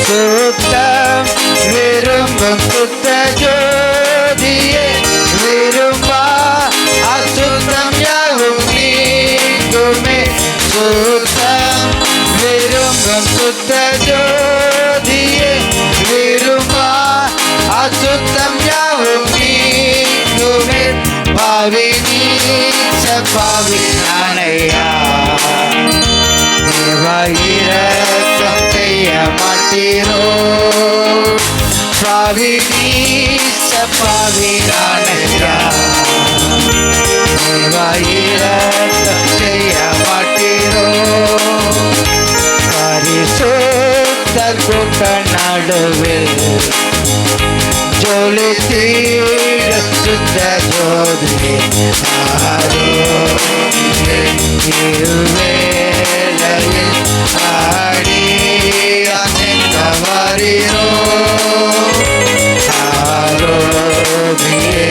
சுத்தம் விரும்பும் சுத்த ஜோதியே விரும்பா அசுத்தம் யாவும் நீங்குமே. சுத்தம் விரும்பும் சுத்த ஜோதியே விரும்பா அசுத்தம் யாவும் நீங்குமே. பாவி நீச்ச பாவி நானையா தேவாயிரக்கம் செய்ய மாட்டீரோ. பாவி நீச்ச பாவி நானையா தேவாயிரக்கம் செய்ய மாட்டீரோ. பரிசுத்தர் கூட்ட நடுவில் ஜொலி தீர சுத்த ஜோதியே இருவேளையில் ஆடி அசைந்த வரீரோ. ஆரோபியே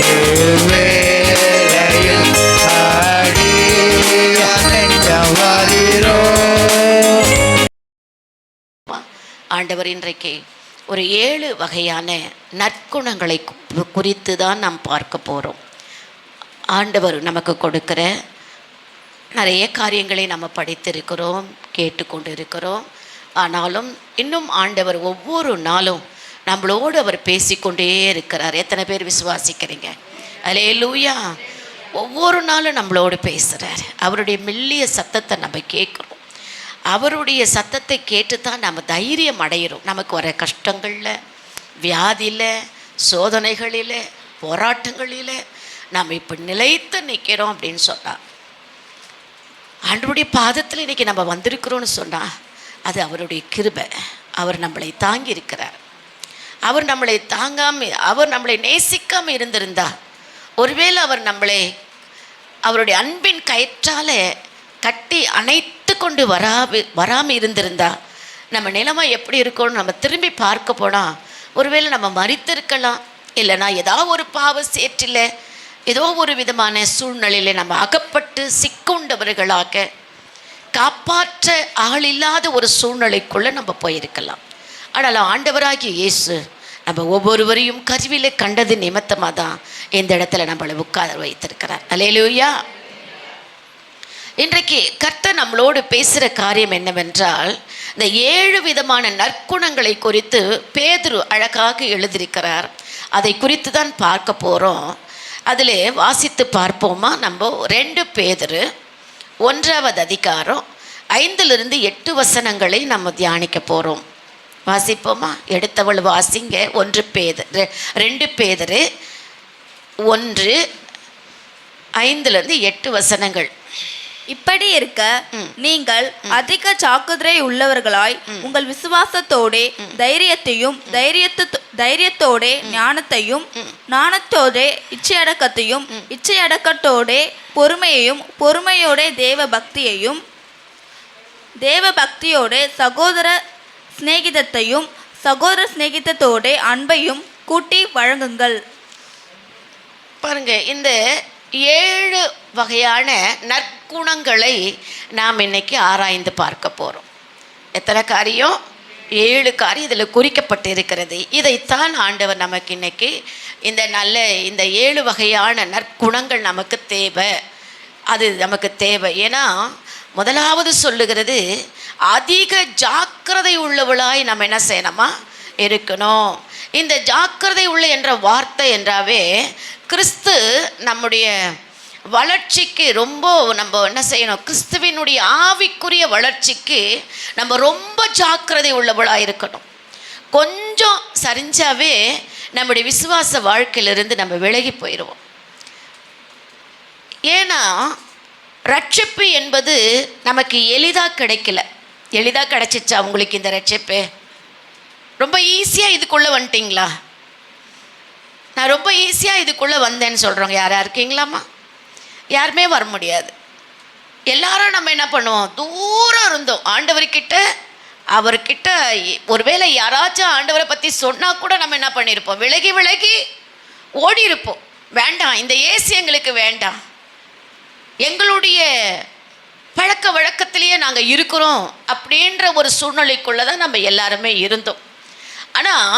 இருவேளையில் ஆடி அசைந்த வரீரோ. ஆண்டவர் இன்றைக்கு ஒரு 7 வகையான நற்குணங்களை குறித்து தான் நாம் பார்க்க போகிறோம். ஆண்டவர் நமக்கு கொடுக்கிற நிறைய காரியங்களை நம்ம படித்திருக்கிறோம், கேட்டுக்கொண்டு இருக்கிறோம். ஆனாலும் இன்னும் ஆண்டவர் ஒவ்வொரு நாளும் நம்மளோடு அவர் பேசிக்கொண்டே இருக்கிறார். எத்தனை பேர் விசுவாசிக்கிறீங்க? அல்லேலூயா. ஒவ்வொரு நாளும் நம்மளோடு பேசுகிறார். அவருடைய மெல்லிய சத்தத்தை நம்ம கேட்குறோம். அவருடைய சத்தத்தை கேட்டு தான் நம்ம தைரியம் அடைகிறோம். நமக்கு வர கஷ்டங்களில், வியாதியில், சோதனைகளில், போராட்டங்களில் நாம் இப்போ நிலைத்து நிற்கிறோம் அப்படின்னு சொன்னால், ஆண்டவருடைய பாதத்தில் இன்றைக்கி நம்ம வந்திருக்கிறோன்னு சொன்னால் அது அவருடைய கிருபை. அவர் நம்மளை தாங்கி இருக்கிறார். அவர் நம்மளை தாங்காமல், அவர் நம்மளை நேசிக்காமல் இருந்திருந்தா, ஒருவேளை அவர் நம்மளை அவருடைய அன்பின் கயிற்றால் கட்டி அணைத்து கொண்டு வராமல் இருந்திருந்தா நம்ம நிலைமை எப்படி இருக்கும்னு நம்ம திரும்பி பார்க்க போனால் ஒருவேளை நம்ம மரித்திருக்கலாம். இல்லைனா ஏதாவது ஒரு பாவ சேற்றில் ஏதோ ஒரு விதமான சூழ்நிலையில் நம்ம அகப்பட்டு சிக்குண்டவர்களாக காப்பாற்ற ஆள் இல்லாத ஒரு சூழ்நிலைக்குள்ளே நம்ம போயிருக்கலாம். ஆனால் ஆண்டவராகிய இயேசு நம்ம ஒவ்வொருவரையும் கருவிலே கண்டது நிமித்தமாக தான் இந்த இடத்துல நம்மளை உட்கார வைத்திருக்கிறார். அல்லேலூயா. இன்றைக்கு கர்த்தர் நம்மளோடு பேசுகிற காரியம் என்னவென்றால், இந்த 7 விதமான நற்குணங்களை குறித்து பேதுரு அழகாக எழுதியிருக்கிறார். அதை குறித்து தான் பார்க்க போகிறோம். அதில் வாசித்து பார்ப்போமா? நம்ம 2 பேதுரு 1வது அதிகாரம் 5-8 வசனங்களை நம்ம தியானிக்க போகிறோம். வாசிப்போமா? எடுத்தவள் வாசிங்க. 2 பேதுரு 1:5-8 வசனங்கள். இப்படி இருக்க நீங்கள் அதிக ஜாக்கிரதை உள்ளவர்களாய் உங்கள் விசுவாசத்தோடே தைரியத்தோடே ஞானத்தையும், ஞானத்தோடே இச்சையடக்கத்தையும், இச்சையடக்கத்தோடே பொறுமையோட தேவ பக்தியோட சகோதர சிநேகிதத்தோட அன்பையும் கூட்டி வழங்குங்கள். பாருங்க, இந்த 7 வகையான நற்குணங்களை நாம் இன்னைக்கு ஆராய்ந்து பார்க்க போகிறோம். எத்தனை காரியம்? 7 காரியம் இதில் குறிக்கப்பட்டு இருக்கிறது. இதைத்தான் ஆண்டவர் நமக்கு இன்னைக்கு இந்த 7 வகையான நற்குணங்கள் நமக்கு தேவை. அது நமக்கு தேவை. ஏன்னா முதலாவது சொல்லுகிறது, அதிக ஜாக்கிரதை உள்ளவளாய் நம்ம என்ன செய்யணுமா இருக்கணும். இந்த ஜாக்கிரதை உள்ள என்ற வார்த்தை என்றாவே கிறிஸ்து நம்முடைய வளர்ச்சிக்கு ரொம்ப நம்ம என்ன செய்யணும், கிறிஸ்துவினுடைய ஆவிக்குரிய வளர்ச்சிக்கு நம்ம ரொம்ப ஜாக்கிரதை உள்ளவளாக இருக்கணும். கொஞ்சம் சரிஞ்சாவே நம்முடைய விசுவாச வாழ்க்கையிலிருந்து நம்ம விலகி போயிடுவோம். ஏன்னா ரட்சிப்பு என்பது நமக்கு எளிதாக கிடைக்கல. எளிதாக கிடைச்சிச்சா உங்களுக்கு இந்த ரட்சிப்பு? ரொம்ப ஈஸியாக இதுக்குள்ளே வந்துட்டிங்களா? நான் ரொம்ப ஈஸியாக இதுக்குள்ளே வந்தேன்னு சொல்கிறோங்க யாராக இருக்கீங்களாம்மா? யாருமே வர முடியாது. எல்லாரும் நம்ம என்ன பண்ணுவோம், தூரம் இருந்தோம் ஆண்டவர்கிட்ட. அவர்கிட்ட ஒருவேளை யாராச்சும் ஆண்டவரை பற்றி சொன்னால் கூட நம்ம என்ன பண்ணியிருப்போம், விலகி விலகி ஓடி இருப்போம். வேண்டாம், இந்த ஏசி எங்களுக்கு வேண்டாம், எங்களுடைய பழக்க வழக்கத்திலேயே நாங்கள் இருக்கிறோம் அப்படின்ற ஒரு சூழ்நிலைக்குள்ளே தான் நம்ம எல்லாருமே இருந்தோம். ஆனால்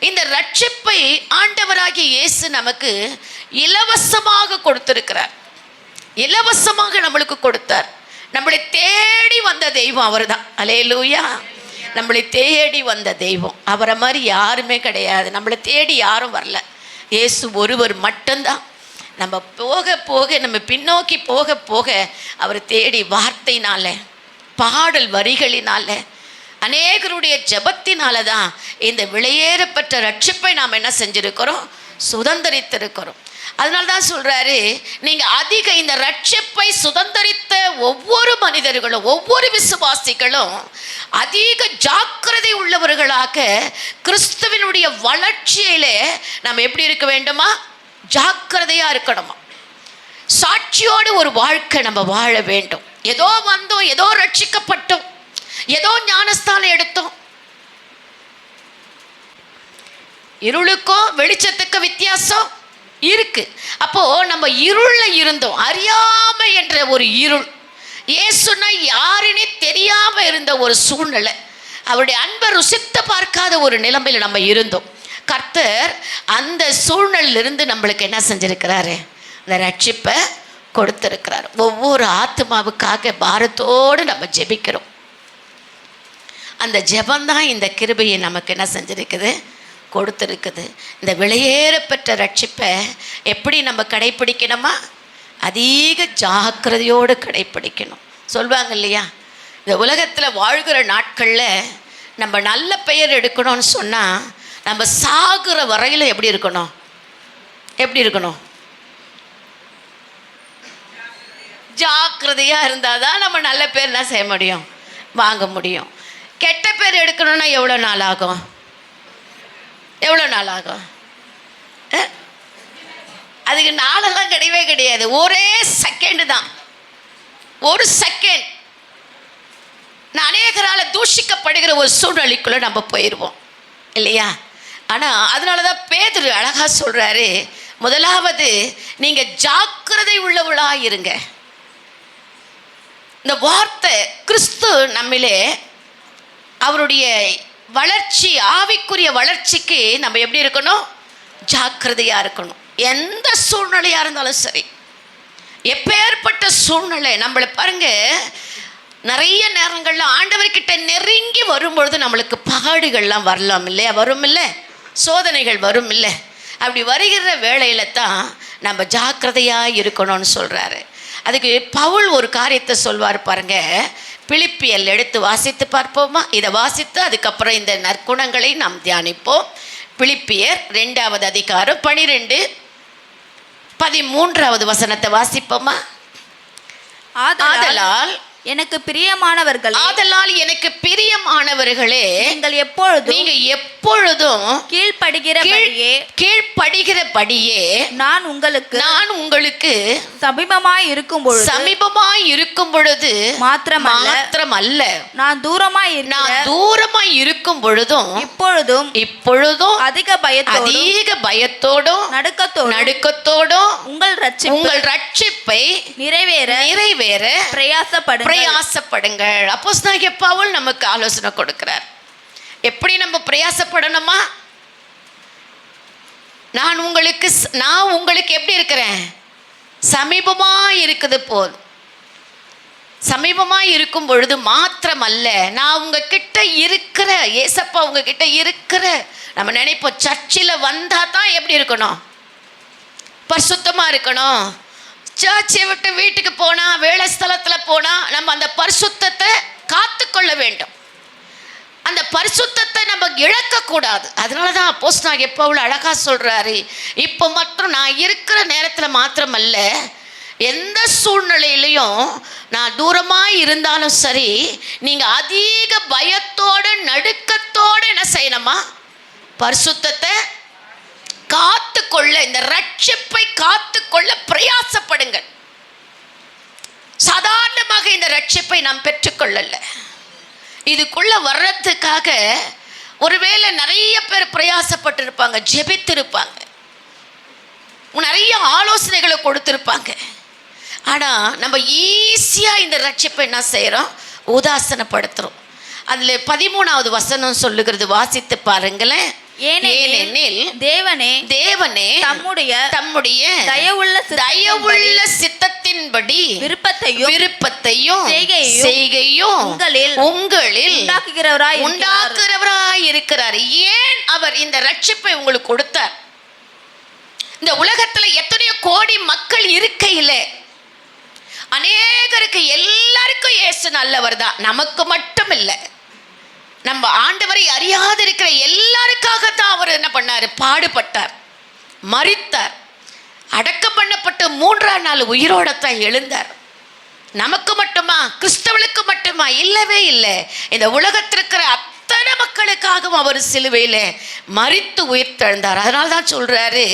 இந்த ரட்சிப்பை ஆண்டவராகிய இயேசு நமக்கு இலவசமாக கொடுத்திருக்கிறார். இலவசமாக நம்மளுக்கு கொடுத்தார். நம்மளை தேடி வந்த தெய்வம் அவர் தான். அல்லேலூயா. நம்மளை தேடி வந்த தெய்வம் அவரை மாதிரி யாருமே கிடையாது. நம்மளை தேடி யாரும் வரல. இயேசு ஒருவர் மட்டும்தான். நம்ம போக போக, நம்ம பின்னோக்கி போக போக அவர் தேடி வார்த்தையினால, பாடல் வரிகளினால, அநேகருடைய ஜெபத்தினால தான் இந்த விலையேறப்பட்ட ரட்சிப்பை நாம் என்ன செஞ்சிருக்கிறோம்? சுதந்தரித்திருக்கிறோம். அதனால தான் சொல்கிறாரு, நீங்கள் அதிக இந்த ரட்சிப்பை சுதந்தரித்த ஒவ்வொரு மனிதர்களும், ஒவ்வொரு விசுவாசிகளும் அதிக ஜாக்கிரதை உள்ளவர்களாக கிறிஸ்துவினுடைய வளர்ச்சியிலே நாம் எப்படி இருக்க வேண்டுமா? ஜாக்கிரதையாக இருக்கணுமா. சாட்சியோடு ஒரு வாழ்க்கை நம்ம வாழ வேண்டும். ஏதோ வந்தோம், ஏதோ ரட்சிக்கப்பட்டோம், ஏதோ ஞானஸ்தானம் எடுத்தோம். இருளுக்கும் வெளிச்சத்துக்கு வித்தியாசம் இருக்கு. அப்போ நம்ம இருள்ல இருந்தோம், அறியாமை என்ற ஒரு இருள், இயேசுனா யாருன்னே தெரியாம இருந்த ஒரு சூழ்நிலை, அவருடைய அன்பை ருசித்து பார்க்காத ஒரு நிலைமையில் நம்ம இருந்தோம். கர்த்தர் அந்த சூழ்நிலையிலிருந்து நம்மளுக்கு என்ன செஞ்சிருக்கிறாரு? அந்த ரட்சிப்பை கொடுத்திருக்கிறார். ஒவ்வொரு ஆத்மாவுக்காக பாரத்தோடு நம்ம ஜெபிக்கிறோம். அந்த ஜெபந்தான் இந்த கிருபையை நமக்கு என்ன செஞ்சிருக்குது? கொடுத்துருக்குது. இந்த விலையேறப்பெற்ற ரட்சிப்பை எப்படி நம்ம கடைப்பிடிக்கணுமா? அதிக ஜாக்கிரதையோடு கடைப்பிடிக்கணும். சொல்வாங்க இல்லையா, இந்த உலகத்தில் வாழ்கிற நாட்களில் நம்ம நல்ல பெயர் எடுக்கணும்னு சொன்னால் நம்ம சாகுற வரையில் எப்படி இருக்கணும்? எப்படி இருக்கணும்? ஜாக்கிரதையாக இருந்தால் தான் நம்ம நல்ல பேர் என்ன செய்ய முடியும்? வாங்க முடியும். கெட்ட பேர் எடுக்கணும்னா எவ்வளோ நாள் ஆகும்? எவ்வளோ நாள் ஆகும்? அதுக்கு நாளெல்லாம் கிடையவே கிடையாது. ஒரே செகண்டு தான். ஒரு செகண்ட் நான் அநேகரால் தூஷிக்கப்படுகிற ஒரு சூழ்நிலைக்குள்ளே நம்ம போயிடுவோம் இல்லையா? ஆனால் அதனால தான் பேதுரு அழகாக சொல்கிறாரு, முதலாவது நீங்கள் ஜாக்கிரதை உள்ளவளாக இருங்க. இந்த வார்த்தை கிறிஸ்து நம்மிலே அவருடைய வளர்ச்சி, ஆவிக்குரிய வளர்ச்சிக்கு நம்ம எப்படி இருக்கணும்? ஜாக்கிரதையாக இருக்கணும். எந்த சூழ்நிலையாக இருந்தாலும் சரி, எப்பேற்பட்ட சூழ்நிலை நம்மளை பாருங்க, நிறைய நேரங்களில் ஆண்டவர்கிட்ட நெருங்கி வரும்பொழுது நம்மளுக்கு பாடுகள்லாம் வரலாம் இல்லையா? வரும் இல்லை, சோதனைகள் வரும் இல்லை. அப்படி வருகிற வேளையில் தான் நம்ம ஜாக்கிரதையாக இருக்கணும்னு சொல்கிறாரு. அதுக்கு பவுல் ஒரு காரியத்தை சொல்வார் பாருங்க. பிலிப்பியல் எடுத்து வாசித்து பார்ப்போமா? இதை வாசித்து அதுக்கப்புறம் இந்த நற்குணங்களை நாம் தியானிப்போம். பிலிப்பியர் 2வது அதிகாரம் 12-13 வசனத்தை வாசிப்போமா? ஆதலால் எனக்கு பிரியமானவர்களே, நீங்கள் எப்பொழுதும் கீழ்ப்படுகிறபடியே நான் உங்களுக்கு சமீபமாய் இருக்கும் பொழுது மாத்திரமல்ல நான் தூரமாய் இருக்கும் பொழுதும் இப்பொழுதும் அதிக பயத்தோடும் நடுக்கத்தோடும் உங்கள் ரட்சிப்பை நிறைவேற பிரயாசப்படுங்கள். அப்போஸ்தலனாகிய பவுல் நமக்கு ஆலோசனை கொடுக்கிறார். எப்படி நம்ம பிரயாசப்படணுமா? நான் உங்களுக்கு எப்படி இருக்கிறேன்? சமீபமாக இருக்குது போல். சமீபமாக இருக்கும் பொழுது மாத்திரமல்ல, நான் உங்ககிட்ட இருக்கிற, ஏசப்பா உங்ககிட்ட இருக்கிற. நம்ம நினைப்போம் சர்ச்சில் வந்தால் தான் எப்படி இருக்கணும்? பரிசுத்தமாக இருக்கணும். சர்ச்சை விட்டு வீட்டுக்கு போனால், வேலை ஸ்தலத்தில் போனால் நம்ம அந்த பரிசுத்தத்தை காத்து கொள்ள வேண்டும். அந்த பரிசுத்தத்தை நம்ம இழக்கக்கூடாது. அதனால தான் அப்போஸ்தலனாகிய பவுல் அழகாக சொல்கிறாரு, இப்போ மட்டும் நான் இருக்கிற நேரத்தில் மாத்திரமல்ல, எந்த சூழ்நிலையிலையும் நான் தூரமாக இருந்தாலும் சரி, நீங்கள் அதிக பயத்தோடு நடுக்கத்தோடு என்ன செய்யணுமா? பரிசுத்தத்தை காத்துக்கொள்ள, இந்த ரட்சிப்பை காத்துக்கொள்ள பிரயாசப்படுங்கள். சாதாரணமாக இந்த ரட்சிப்பை நாம் பெற்றுக்கொள்ளல. இதுக்குள்ள வர்றதுக்காக ஒருவேளை நிறைய பேர் பிரயாசப்பட்டிருப்பாங்க, ஜெபித்திருப்பாங்க, நிறைய ஆலோசனைகளை கொடுத்திருப்பாங்க. ஆனால் நம்ம ஈஸியாக இந்த ரட்சிப்பை என்ன செய்கிறோம்? உதாசனப்படுத்துகிறோம். அதில் 13வது வசனம் சொல்லுகிறது, வாசித்து பாருங்களேன். ஏனெனில் தேவனே தம்முடைய தயவுள்ள சித்தத்தின்படி விருப்பத்தையும் செய்கையும் உங்களில் உண்டாக்குறவராய் இருக்கிறார். ஏன் அவர் இந்த ரட்சிப்பை உங்களுக்கு கொடுத்தார்? இந்த உலகத்துல எத்தனையோ கோடி மக்கள் இருக்கையிலே அநேகருக்கு எல்லாருக்கும் இயேசு நல்லவர் தான், நமக்கு மட்டும் இல்லை. நம்ம ஆண்டவரை அறியாது இருக்கிற எல்லாருக்காகத்தான் அவர் என்ன பண்ணார்? பாடுபட்டார், மரித்தார், அடக்கம் பண்ணப்பட்டு 3ஆம் நாள் உயிரோடத்தான் எழுந்தார். நமக்கு மட்டுமா? கிறிஸ்தவளுக்கு மட்டுமா? இல்லவே இல்லை. இந்த உலகத்தில் இருக்கிற அத்தனை மக்களுக்காகவும் அவர் சிலுவையில் மரித்து உயிர் தெழுந்தார். அதனால தான் சொல்றாரு,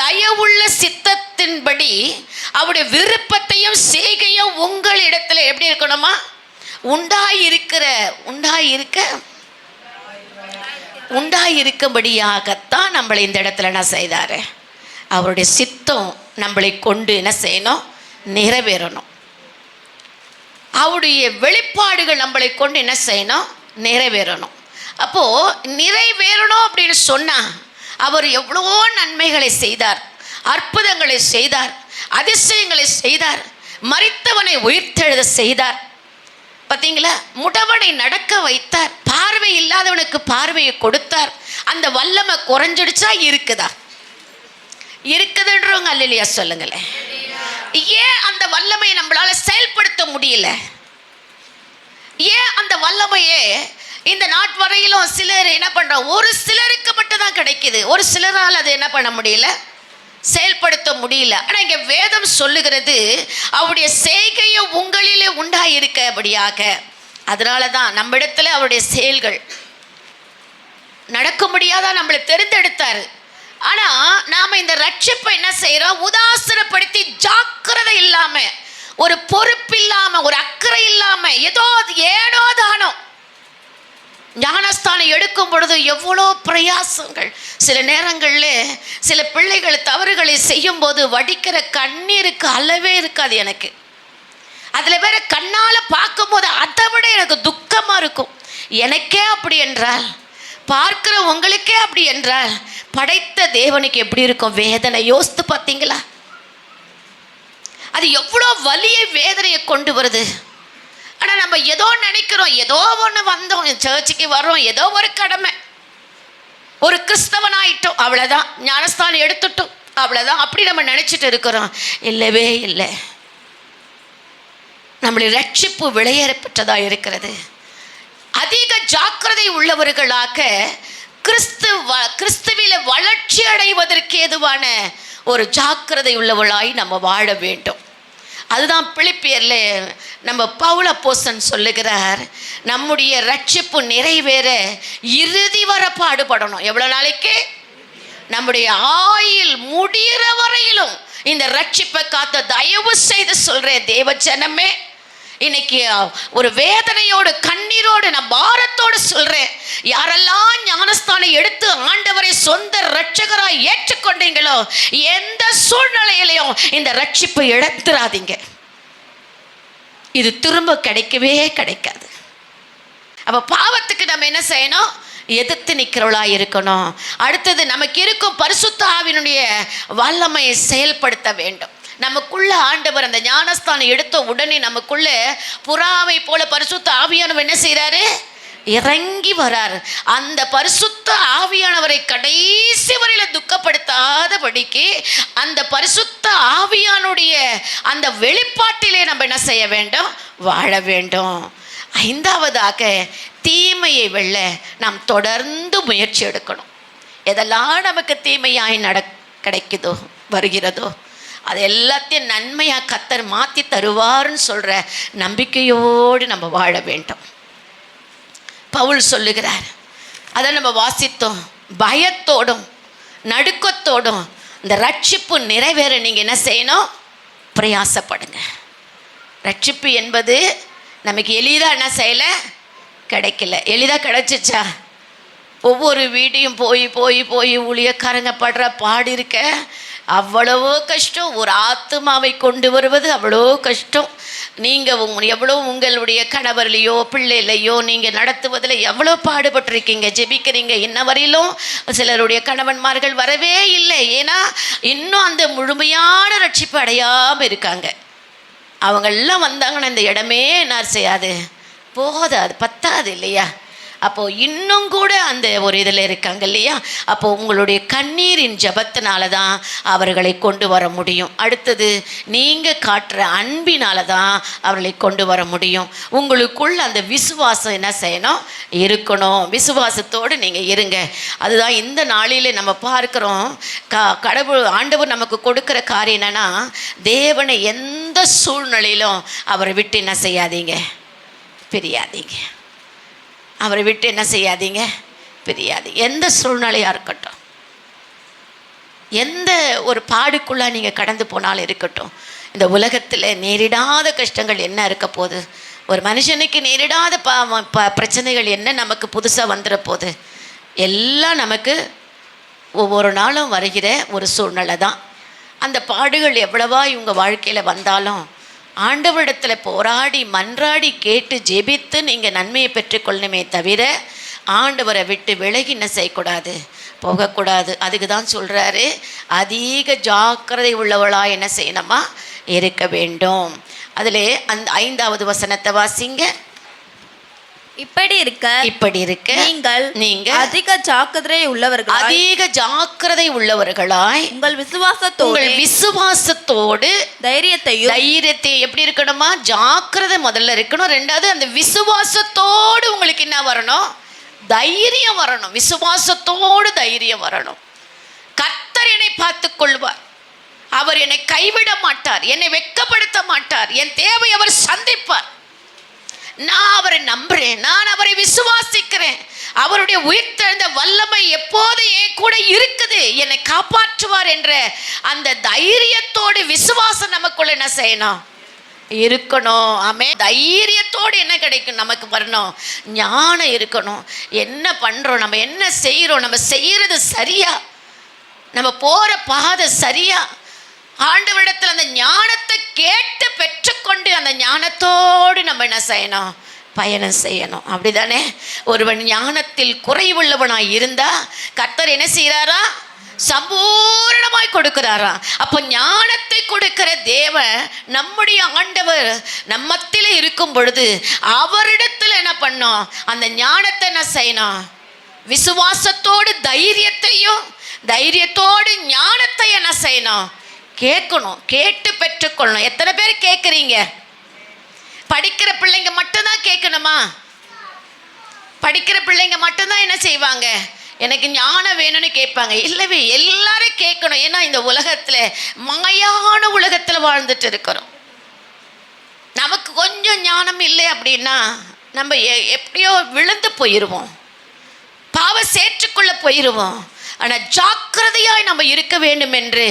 தயவுள்ள சித்தத்தின்படி அவருடைய விருப்பத்தையும் செய்கையும் உங்களிடத்துல எப்படி இருக்கணுமா? உண்டாயிருக்கும்படியாகத்தான் நம்மளை இந்த இடத்துல என்ன செய்தாரு? அவருடைய சித்தம் நம்மளை கொண்டு என்ன செய்யணும்? நிறைவேறணும். அவருடைய வெளிப்பாடுகள் நம்மளை கொண்டு என்ன செய்யணும்? நிறைவேறணும். அப்போ நிறைவேறணும் அப்படின்னு சொன்னா, அவர் எவ்வளோ நன்மைகளை செய்தார், அற்புதங்களை செய்தார், அதிசயங்களை செய்தார், மரித்தவனை உயிர்த்தெழுத செய்தார். பார்த்தீங்களா? முடவனை நடக்க வைத்தார், பார்வை இல்லாதவனுக்கு பார்வையை கொடுத்தார். அந்த வல்லமை குறைஞ்சிடுச்சா? இருக்குதா? இருக்குதுன்றவங்க அல்லையா சொல்லுங்களேன். ஏன் அந்த வல்லமையை நம்மளால செயல்படுத்த முடியல? ஏன் அந்த வல்லமையே இந்த நாட் வரையிலும் சிலர் என்ன பண்றோம்? ஒரு சிலருக்கு மட்டும் தான் கிடைக்குது, ஒரு சிலரால் அது என்ன பண்ண முடியல, செயல்படுத்த முடியல. ஆனால் இங்கே வேதம் சொல்லுகிறது, அவருடைய செய்கையும் உங்களிலே உண்டாயிருக்கபடியாக. அதனால தான் நம்ம இடத்துல அவருடைய செயல்கள் நடக்க முடியாதா நம்மளை தெரிந்தெடுத்தாரு. ஆனால் நாம் இந்த ரட்சிப்பை என்ன செய்கிறோம்? உதாசனப்படுத்தி ஜாக்கிரதை இல்லாமல், ஒரு பொறுப்பு இல்லாமல், ஒரு அக்கறை இல்லாமல், ஏனோ தானோ ஞானஸ்தானம் எடுக்கும் பொழுது எவ்வளோ பிரயாசங்கள். சில நேரங்களில் சில பிள்ளைகள் தவறுகளை செய்யும் போது வடிக்கிற கண்ணீருக்கு அளவே இருக்காது எனக்கு. அதில் வேற கண்ணால் பார்க்கும்போது அதை விட எனக்கு துக்கமாக இருக்கும். எனக்கே அப்படி என்றால், பார்க்கிற உங்களுக்கே அப்படி என்றால், படைத்த தேவனுக்கு எப்படி இருக்கும் வேதனை? யோசித்து பார்த்தீங்களா? அது எவ்வளோ வலியை வேதனையை கொண்டு வருது. ஆனால் நம்ம ஏதோ நினைக்கிறோம், ஏதோ ஒன்று வந்தோம், சர்ச்சுக்கு வர்றோம், ஏதோ ஒரு கடமை, ஒரு கிறிஸ்தவனாயிட்டோம், அவ்வளோதான், ஞானஸ்தானம் எடுத்துட்டோம், அவ்வளோதான், அப்படி நம்ம நினச்சிட்டு இருக்கிறோம். இல்லவே இல்லை. நம்மளுடைய ரட்சிப்பு விலையேறப்பட்டதாக இருக்கிறது. அதிக ஜாக்கிரதை உள்ளவர்களாக கிறிஸ்துவில வளர்ச்சி அடைவதற்கு ஏதுவான ஒரு ஜாக்கிரதை உள்ளவளாய் நம்ம வாழ வேண்டும். அதுதான் பிலிப்பியர்ல நம்ம பவுல் அப்போஸ்தலன் சொல்லுகிறார், நம்முடைய ரட்சிப்பு நிறைவேற இறுதி வர பாடுபடணும். எவ்வளோ நாளைக்கு? நம்முடைய ஆயுள் முடிகிற வரையிலும் இந்த ரட்சிப்பை காத்த தயவு செய்து சொல்றேன் தேவ ஜனமே, இன்னைக்கு ஒரு வேதனையோடு கண்ணீரோடு நான் பாரத்தோடு சொல்றேன், யாரெல்லாம் ஞானஸ்தானம் எடுத்து ஆண்டவரை சொந்த இரட்சகராய் ஏற்றுக்கொண்டீங்களோ, எந்த சூழ்நிலையிலையும் இந்த ரட்சிப்பை இழந்துராதீங்க. இது திரும்ப கிடைக்கவே கிடைக்காது. அப்ப பாவத்துக்கு நம்ம என்ன செய்யணும்? எதிர்த்து நிற்கிறவளா இருக்கணும். அடுத்தது நமக்கு இருக்கும் பரிசுத்த ஆவியினுடைய வல்லமையை செயல்படுத்த வேண்டும். நமக்குள்ள ஆண்டவர் அந்த ஞானஸ்தானம் எடுத்த உடனே நமக்குள்ள புறாவை போல பரிசுத்த ஆவியானவர் என்ன செய்யறாரு? இறங்கி வராரு. அந்த பரிசுத்த ஆவியானவரை கடைசி வரையில துக்கப்படுத்தாதபடிக்கு அந்த பரிசுத்த ஆவியானுடைய அந்த வெளிப்பாட்டிலே நம்ம என்ன செய்ய வேண்டும்? வாழ வேண்டும். 5வதாக தீமையை வெல்ல நாம் தொடர்ந்து முயற்சி எடுக்கணும். எதெல்லாம் நமக்கு தீமையாய் கிடைக்குதோ வருகிறதோ அது எல்லாத்தையும் நன்மையாக கர்த்தர் மாற்றி தருவார்னு சொல்கிற நம்பிக்கையோடு நம்ம வாழ வேண்டும். பவுல் சொல்லுகிறார், அதை நம்ம வாசித்தோம். பயத்தோடும் நடுக்கத்தோடும் இந்த ரட்சிப்பு நிறைவேற நீங்கள் என்ன செய்யணும்? பிரயாசப்படுங்க. ரட்சிப்பு என்பது நமக்கு எளிதாக என்ன செய்யலை? கிடைக்கல. எளிதாக கிடைச்சிச்சா? ஒவ்வொரு வீட்டையும் போய் போய் போய் ஊழியக்காரங்க படுற பாடு இருக்க. அவ்வளவோ கஷ்டம். ஒரு ஆத்துமாவை கொண்டு வருவது அவ்வளோ கஷ்டம். நீங்கள் எவ்வளோ உங்களுடைய கணவர்லையோ பிள்ளைலையோ நீங்கள் நடத்துவதில் எவ்வளோ பாடுபட்டிருக்கீங்க, ஜெபிக்கிறீங்க. இன்ன வரையிலும் சிலருடைய கணவன்மார்கள் வரவே இல்லை. ஏன்னா இன்னும் அந்த முழுமையான ரட்சிப்பு அடையாமல் இருக்காங்க. அவங்கெல்லாம் வந்தாங்கன்னா இந்த இடமே என்ன செய்யாது, போதாது, பத்தாது இல்லையா? அப்போது இன்னும் கூட அந்த ஒரு இதில் இருக்காங்க இல்லையா? அப்போது உங்களுடைய கண்ணீரின் ஜபத்தினால தான் அவர்களை கொண்டு வர முடியும். அடுத்தது நீங்கள் காட்டுற அன்பினால தான் அவர்களை கொண்டு வர முடியும். உங்களுக்குள் அந்த விசுவாசம் என்ன செய்யணும், இருக்கணும். விசுவாசத்தோடு நீங்கள் இருங்க. அதுதான் இந்த நாளில் நம்ம பார்க்குறோம். கடவுள் ஆண்டவர் நமக்கு கொடுக்குற காரியம் என்னென்னா, தேவனை எந்த சூழ்நிலையிலும் அவரை விட்டு என்ன செய்யாதீங்க, பிரியாதீங்க. அவரை விட்டு என்ன செய்யாதீங்க, பிரியாதீங்க. எந்த சூழ்நிலையாக இருக்கட்டும், எந்த ஒரு பாடுக்குள்ளே நீங்கள் கடந்து போனாலும் இருக்கட்டும், இந்த உலகத்தில் நேரிடாத கஷ்டங்கள் என்ன இருக்க போகுது? ஒரு மனுஷனுக்கு நேரிடாத பிரச்சனைகள் என்ன நமக்கு புதுசாக வந்துட போகுது? எல்லாம் நமக்கு ஒவ்வொரு நாளும் வருகிற ஒரு சூழ்நிலை தான். அந்த பாடுகள் எவ்வளவா இவங்க வாழ்க்கையில் வந்தாலும் ஆண்டவரிடத்தில் போராடி மன்றாடி கேட்டு ஜெபித்து நீங்கள் நன்மையை பெற்றுக்கொள்ளணுமே தவிர ஆண்டவரை விட்டு விலகி என்ன செய்யக்கூடாது, போகக்கூடாது. அதுக்கு தான் சொல்கிறாரு, அதிக ஜாக்கிரதை உள்ளவளாக என்ன செய்யணுமா இருக்க வேண்டும். அதில் அந்த 5வது வசனத்தை வாசிங்க. இப்படி இருக்க நீங்கள் அதிக ஜாக்கிரதை உள்ளவர்களாய் உங்கள் விசுவாசத்தோடு தைரியத்தை எப்படி இருக்கணுமா, ஜாக்கிரதை முதல்ல இருக்கணும். ரெண்டாவது அந்த விசுவாசத்தோடு உங்களுக்கு என்ன வரணும், தைரியம் வரணும். விசுவாசத்தோடு தைரியம் வரணும். கர்த்தர் என்னை பார்த்துக் கொள்வார், அவர் என்னை கைவிட மாட்டார், என்னை வெட்கப்படுத்த மாட்டார், என் தேவை அவர் சந்திப்பார். நான் அவரை நம்புறேன், நான் அவரை விசுவாசிக்கிறேன். அவருடைய உயிர்த்தெழுந்த வல்லமை எப்போது என் கூட இருக்குது, என்னை காப்பாற்றுவார் என்ற அந்த தைரியத்தோடு விசுவாசம் நமக்குள்ள என்ன செய்யணும், இருக்கணும். ஆமே. தைரியத்தோடு என்ன கிடைக்கும், நமக்கு வரணும், ஞானம் இருக்கணும். என்ன பண்ணுறோம், நம்ம என்ன செய்கிறோம், நம்ம செய்கிறது சரியா, நம்ம போகிற பாதை சரியா, ஆண்டவரிடத்தில் அந்த ஞானத்தை கேட்டு பெற்றுக்கொண்டு அந்த ஞானத்தோடு நம்ம என்ன செய்யணும், பயணம் செய்யணும். அப்படிதானே? ஒருவன் ஞானத்தில் குறைவுள்ளவனாய் இருந்தா கர்த்தர் என்ன செய்கிறாரா, சம்பூரணமாய் கொடுக்கிறாரா. அப்போ ஞானத்தை கொடுக்கிற தேவன் நம்முடைய ஆண்டவர் நம்மத்தில் இருக்கும் பொழுது அவரிடத்தில் என்ன பண்ணோம், அந்த ஞானத்தை என்ன செய்யணும், விசுவாசத்தோடு தைரியத்தோடு ஞானத்தை என்ன செய்யணும், கேட்கணும், கேட்டு பெற்றுக்கொள்ளணும். எத்தனை பேர் கேட்குறீங்க? படிக்கிற பிள்ளைங்க மட்டும்தான் கேட்கணுமா? படிக்கிற பிள்ளைங்க மட்டும்தான் என்ன செய்வாங்க, எனக்கு ஞானம் வேணும்னு கேட்பாங்க? இல்லவே, எல்லாரும் கேட்கணும். ஏன்னா இந்த உலகத்தில் மாயான உலகத்தில் வாழ்ந்துட்டு இருக்கிறோம். நமக்கு கொஞ்சம் ஞானம் இல்லை அப்படின்னா நம்ம எப்படியோ விழுந்து போயிடுவோம், பாவ சேற்றுக்குள்ளே போயிடுவோம். ஆனால் ஜாக்கிரதையாய் நம்ம இருக்க வேண்டும் என்று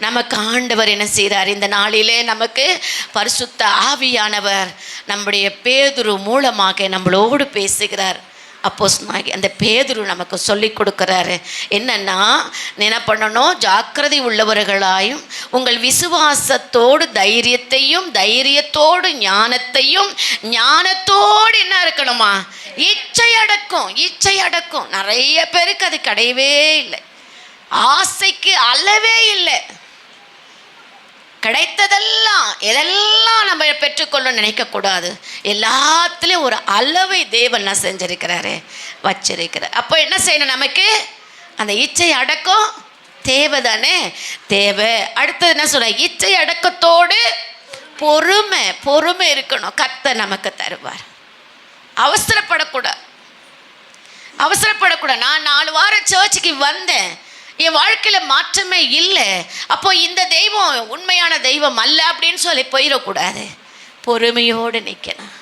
நமக்கு ஆண்டவர் என்ன செய்கிறார், இந்த நாளிலே நமக்கு பரிசுத்த ஆவியானவர் நம்முடைய பேதுரு மூலமாக நம்மளோடு பேசுகிறார். அப்போஸ்தலனாகிய அந்த பேதுரு நமக்கு சொல்லி கொடுக்குறாரு. என்னன்னா, என்ன பண்ணணும், ஜாக்கிரதை உள்ளவர்களாயும் உங்கள் விசுவாசத்தோடு தைரியத்தோடு ஞானத்தோடு என்ன இருக்கணுமா, இச்சை அடக்கும். நிறைய பேருக்கு அது கிடையவே இல்லை, ஆசைக்கு அளவே இல்லை. எதெல்லாம் நம்ம பெற்றுக்கொள்ள நினைக்கக்கூடாது. எல்லாத்துலேயும் ஒரு அளவை தேவன் செஞ்சிருக்கிறாரு, வச்சிருக்கிறார். அப்போ என்ன செய்யணும், நமக்கு அந்த இச்சை அடக்கம் தேவை தானே, தேவை. அடுத்தது என்ன சொல்ற, இச்சை அடக்கத்தோடு பொறுமை இருக்கணும். கர்த்தர் நமக்கு தருவார். அவசரப்படக்கூடாது. நான் 4 வாரம் சர்ச்சுக்கு வந்தேன், என் வாழ்க்கையில் மாற்றமே இல்லை, அப்போ இந்த தெய்வம் உண்மையான தெய்வம் அல்ல அப்படின்னு சொல்லி போயிடக்கூடாது. பொறுமையோடு நிற்கணும்,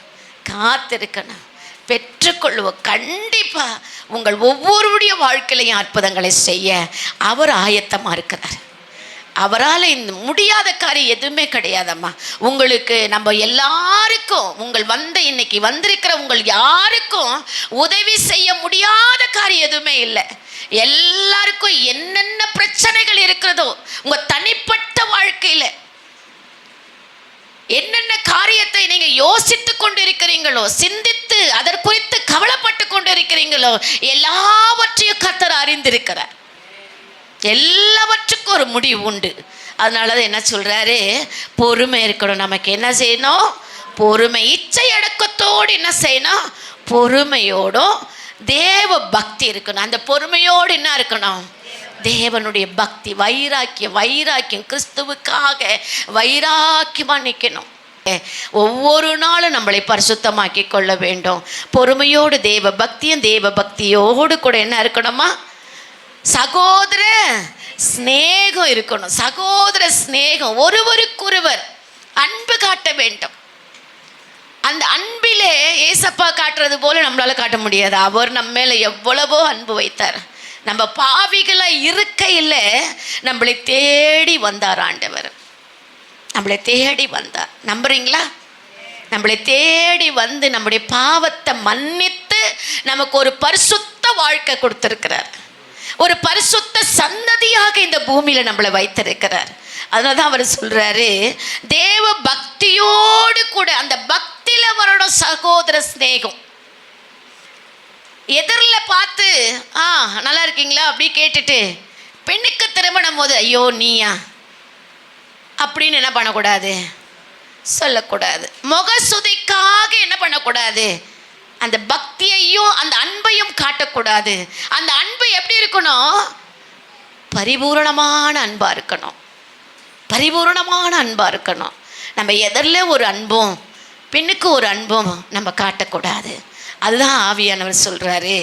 காத்திருக்கணும், பெற்றுக்கொள்வோம். கண்டிப்பாக உங்கள் ஒவ்வொருடைய வாழ்க்கையிலையும் அற்புதங்களை செய்ய அவர் ஆயத்தமாக இருக்கிறார். அவரால் இந்த முடியாத காரியம் எதுவுமே கிடையாதம்மா. உங்களுக்கு நம்ம எல்லாருக்கும், இன்னைக்கு வந்திருக்கிற உங்கள் யாருக்கும் உதவி செய்ய முடியாத காரியம் எதுவுமே இல்லை. எல்லாருக்கும் என்னென்ன பிரச்சனைகள் இருக்கிறதோ, உங்க தனிப்பட்ட வாழ்க்கையில என்னென்ன காரியத்தை நீங்க யோசித்து கொண்டு இருக்கிறீங்களோ, சிந்தித்து அதற்குறித்து கவலைப்பட்டு கொண்டு இருக்கிறீங்களோ, எல்லாவற்றையும் கர்த்தர் அறிந்திருக்கிறார். எல்லாவற்றுக்கும் ஒரு முடிவு உண்டு. அதனால தான் என்ன சொல்றாரு, பொறுமை இருக்கணும். நமக்கு என்ன செய்யணும்? பொறுமை. இச்சை அடக்கத்தோடு என்ன செய்யணும்? பொறுமையோடும் தேவ பக்தி இருக்கணும். அந்த பொறுமையோடு என்ன இருக்கணும்? தேவனுடைய பக்தி, வைராக்கியம் கிறிஸ்துவுக்காக வைராக்கியமாக நிற்கணும். ஒவ்வொரு நாளும் நம்மளை பரிசுத்தமாக்கி கொள்ள வேண்டும். பொறுமையோடு தேவ பக்தியோடு கூட என்ன இருக்கணுமா? சகோதர ஸ்நேகம் இருக்கணும். சகோதர ஸ்நேகம், ஒருவருக்கொருவர் அன்பு காட்ட வேண்டும். அந்த அன்பிலே ஏசப்பா காட்டுறது போல நம்மளால காட்ட முடியாது. அவர் நம்ம மேல எவ்வளவோ அன்பு வைத்தார். நம்ம பாவிகளை இருக்கையில் நம்மளை தேடி வந்தார் ஆண்டவர். நம்மளை தேடி வந்தார். நம்புறீங்களா? நம்மளை தேடி வந்து நம்முடைய பாவத்தை மன்னித்து நமக்கு ஒரு பரிசுத்த வாழ்க்கை கொடுத்திருக்கிறார். ஒரு பரிசுத்த சந்ததியாக இந்த பூமியில நம்மளை வைத்திருக்கிறார். அதனால தான் அவர் சொல்றாரு, தேவ பக்தியோடு கூட அந்த பக்தியில வரணும் சகோதர ஸ்நேகம். எதிரில் பார்த்து நல்லா இருக்கீங்களா அப்படி கேட்டுட்டு பெண்ணுக்கு திருமணம் போது ஐயோ நீயா அப்படின்னு என்ன பண்ணக்கூடாது, சொல்லக்கூடாது. முகசுதிக்காக என்ன பண்ணக்கூடாது, அந்த பக்தியையும் அந்த அன்பையும் காட்டக்கூடாது. அந்த அன்பு எப்படி இருக்கணும்? பரிபூரணமான அன்பா இருக்கணும். பரிபூரணமான அன்பா இருக்கணும். நம்ம எதிரில் ஒரு அன்பும் பெண்ணுக்கு ஒரு அன்பும் நம்ம காட்டக்கூடாது. அதுதான் ஆவியானவர் சொல்றாரு.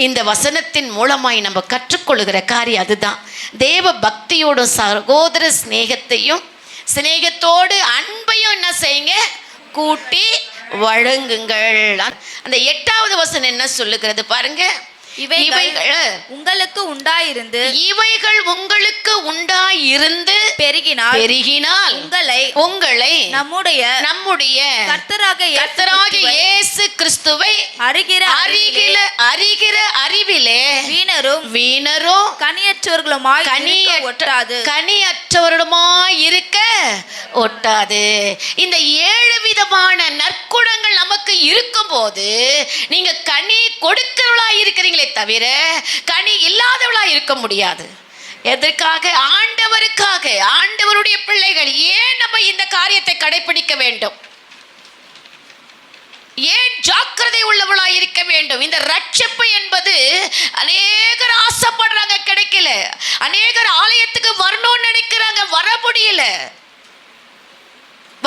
இந்த வசனத்தின் மூலமாய் நம்ம கற்றுக்கொள்ளுகிற காரியம் அதுதான். தேவ பக்தியோட சகோதர சிநேகத்தோடு அன்பையும் என்ன செய்யுங்க? கூட்டி வழங்குங்கள். அந்த 8வது வசனம் என்ன சொல்லுகிறது பாருங்க. இவைகள் உங்களுக்கு உண்டாயிருந்து பெருகினால் உங்களை நம்முடைய கர்த்தராகிய இயேசு கிறிஸ்துவை அறிகிற அறிவிலே வீணரும் கனியற்றவர்களுமாய் இருக்க ஒட்டாது. இந்த 7 விதமான நற்குணங்கள் நமக்கு இருக்கும்போது நீங்க கனி கொடுக்கிறவளா இருக்கிறீங்களே தவிர கனி இல்லாதவளா இருக்க முடியாது. எதற்காக? ஆண்டவருக்காக. ஆண்டவருடைய பிள்ளைகள். ஏன் நம்ம இந்த காரியத்தை கடைபிடிக்க வேண்டும்? ஏன் ஜாக்கிரதை உள்ளவளா இருக்க வேண்டும்? இந்த ரட்சிப்பு என்பது அநேகர் ஆசைப்படுறாங்க, கிடைக்கல. அநேகர் ஆலயத்துக்கு வரணும்னு நினைக்கிறாங்க, வர முடியல.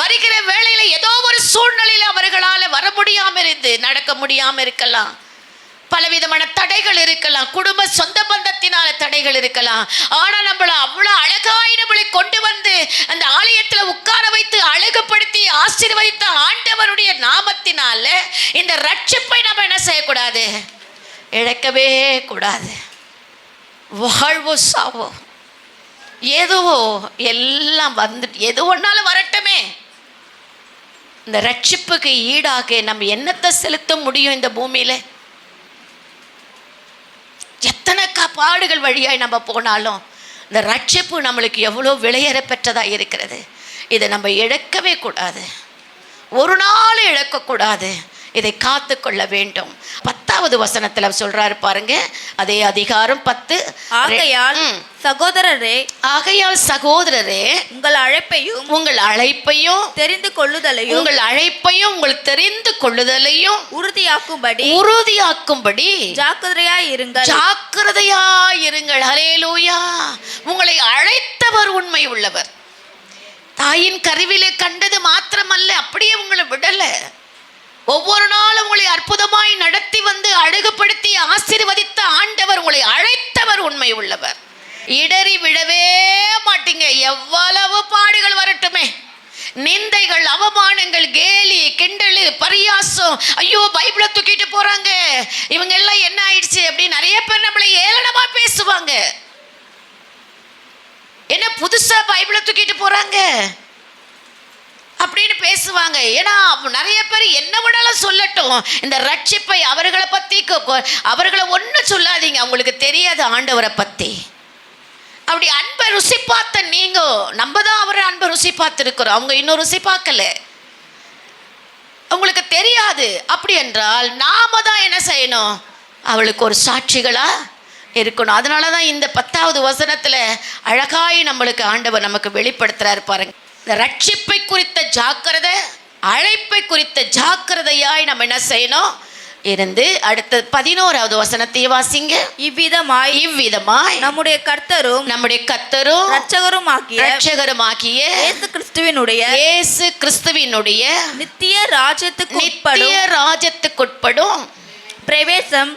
வருகிற வேளையில ஏதோ ஒரு சூழ்நிலையில அவர்களால வர முடியாம இருந்து நடக்க முடியாம இருக்கலாம். பலவிதமான தடைகள் இருக்கலாம். குடும்ப சொந்த பந்தத்தினால தடைகள் இருக்கலாம். ஆனா நம்மள அவ்வளவு அழகாய் நம்மளை கொண்டு வந்து அந்த ஆலயத்துல உட்கார வைத்து அழகுபடுத்தி ஆசீர்வதித்த ஆண்டவருடைய நாமத்தினால இந்த ரட்சிப்பை நம்ம என்ன செய்யக்கூடாது? இழக்கவே கூடாது. வாழ்வோ சாவோ ஏதோ எல்லாம் வந்துட்டு எது ஒன்னாலும் வரட்டுமே. இந்த ரட்சிப்புக்கு ஈடாக நம்ம என்னத்தை செலுத்த முடியும்? இந்த பூமியில எத்தனை பாடுகள் வழியாய் நம்ம போனாலும் இந்த ரட்சிப்பு நம்மளுக்கு எவ்வளோ விலையேற பெற்றதாக இருக்கிறது. இதை நம்ம இழக்கவே கூடாது. ஒரு நாள் இழக்கக்கூடாது. இதை காத்து கொள்ள வேண்டும். 10வது வசனத்துல சொல்றாரு பாருங்க. அதே அதிகாரம் 10. ஆகையால் சகோதரரே உங்கள் அழைப்பையும் தெரிந்து கொள்ளுதலையும் உறுதியாக்கும்படி ஜாக்கிரதையாயிருங்கள். ஹல்லேலூயா. உங்களை அழைத்தவர் உண்மை உள்ளவர். தாயின் கருவிலே கண்டது மாத்திரமல்ல, அப்படியே உங்களை விடல. ஒவ்வொரு நாளும் உங்களை அற்புதமாய் நடத்தி வந்து அழகுபடுத்தி ஆசீர்வதித்த ஆண்டவர், உங்களை அழைத்தவர் உண்மை உள்ளவர். இடறி விடவே மாட்டீங்க. எவ்வளவு பாடுகள் வரட்டுமே, நிந்தைகள், அவமானங்கள், கேலி, கிண்டலு, பரியாசம், ஐயோ பைபிளை தூக்கிட்டு போறாங்க, இவங்க எல்லாம் என்ன ஆயிடுச்சு அப்படின்னு நிறைய பேர் நம்மளை ஏளனமா பேசுவாங்க. என்ன புதுசா பைபிளை தூக்கிட்டு போறாங்க அப்படின்னு பேசுவாங்க. ஏன்னா நிறைய பேர் என்ன விடாலும் சொல்லட்டும், இந்த ரட்சிப்பை அவர்களை பற்றி அவர்களை ஒன்றும் சொல்லாதீங்க, அவங்களுக்கு தெரியாது ஆண்டவரை பற்றி. அப்படி அன்பை ருசி பார்த்த நீங்க, நம்ம தான் அவரை அன்பை ருசி பார்த்துருக்கிறோம், அவங்க இன்னும் ருசி பார்க்கல, உங்களுக்கு தெரியாது. அப்படி என்றால் நாம தான் என்ன செய்யணும், அவளுக்கு ஒரு சாட்சிகளா இருக்கணும். அதனால தான் இந்த 10வது வசனத்தில் அழகாய் நம்மளுக்கு ஆண்டவர் நமக்கு வெளிப்படுத்துறாரு பாருங்க. இந்த ரட்சிப்பை குறித்த ஜாக்கிரதை, அழைப்பை குறித்த ஜாக்கிரதையாய் நம்ம என்ன செய்யணும் இருந்து. அடுத்து 11வது வசனத்தை வாசிங்க. இவ்விதமாய் நம்முடைய கர்த்தரும் இரட்சகருமாகிய இயேசு கிறிஸ்துவினுடைய நித்திய ராஜ்யத்துக்குட்படும் பிரவேசம்